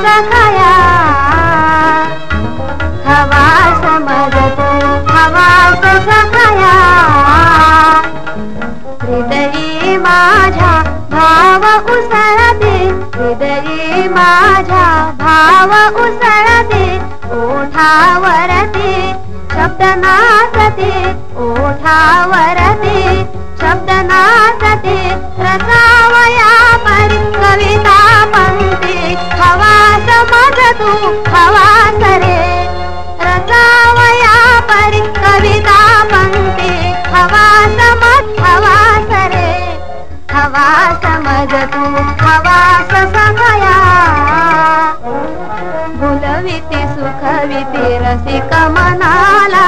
सखाया हवा समज तू हवास सखाया हृदयी माझ्या भाव उसळते हृदयी माझ्या भाव उसळते ओठावरती शब्द नाचते ओठावरती शब्द नाचते रसावया परी कविता पंक्ती हवा समज तू हवास रे रसावया परी कविता पंक्ती हवा समज हवास रे हवा समज तू हवास सखाया भुलविती सुखविती रसिक मनाला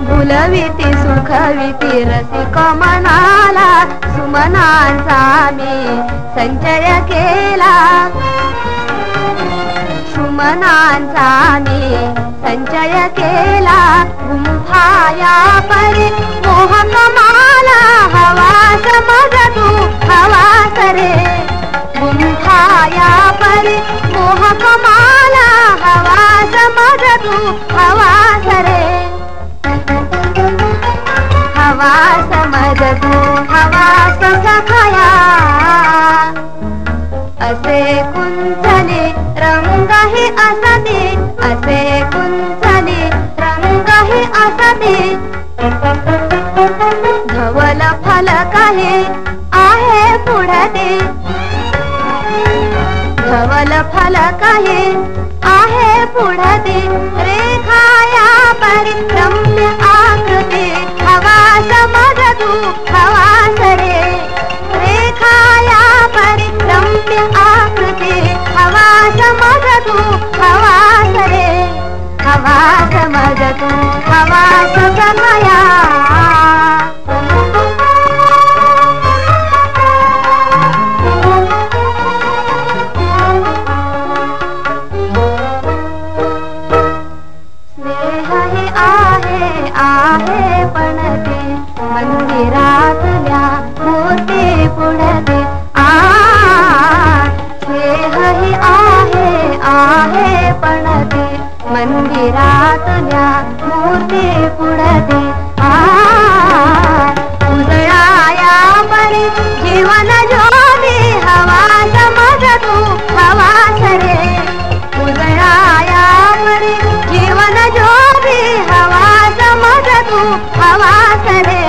भुलविती सुखविती रसिक मनाला सुमनांचा मी संचय केला सुमनांचा मी संचय केला गुंफाया परी मोहक माला हवा समज तू हवास रे गुंफाया परी मोहक माला हवा समज तू हवास रे हवा समज तू हवास सखाया असे कुंचले रंगही असते असे कुंचले रंगही असते धवल फलक आहे पुढते धवल फलक आहे पुढते रेखाया परी रम्य आकृती हवा समज तू हवास रे रेखाया परी रम्य आकृती हवा समज तू हवास रे हवा समज तू हवास सखाया आहे पण ते मंदिरातल्या मूर्ती पुढते स्नेहही आहे पण ते मंदिरातल्या मूर्ती पुढते उजळाया परी जीवन ज्योती हवा समज तू हवास रे उजळाया परी जीवन ज्योती हवा समज तू हवास रे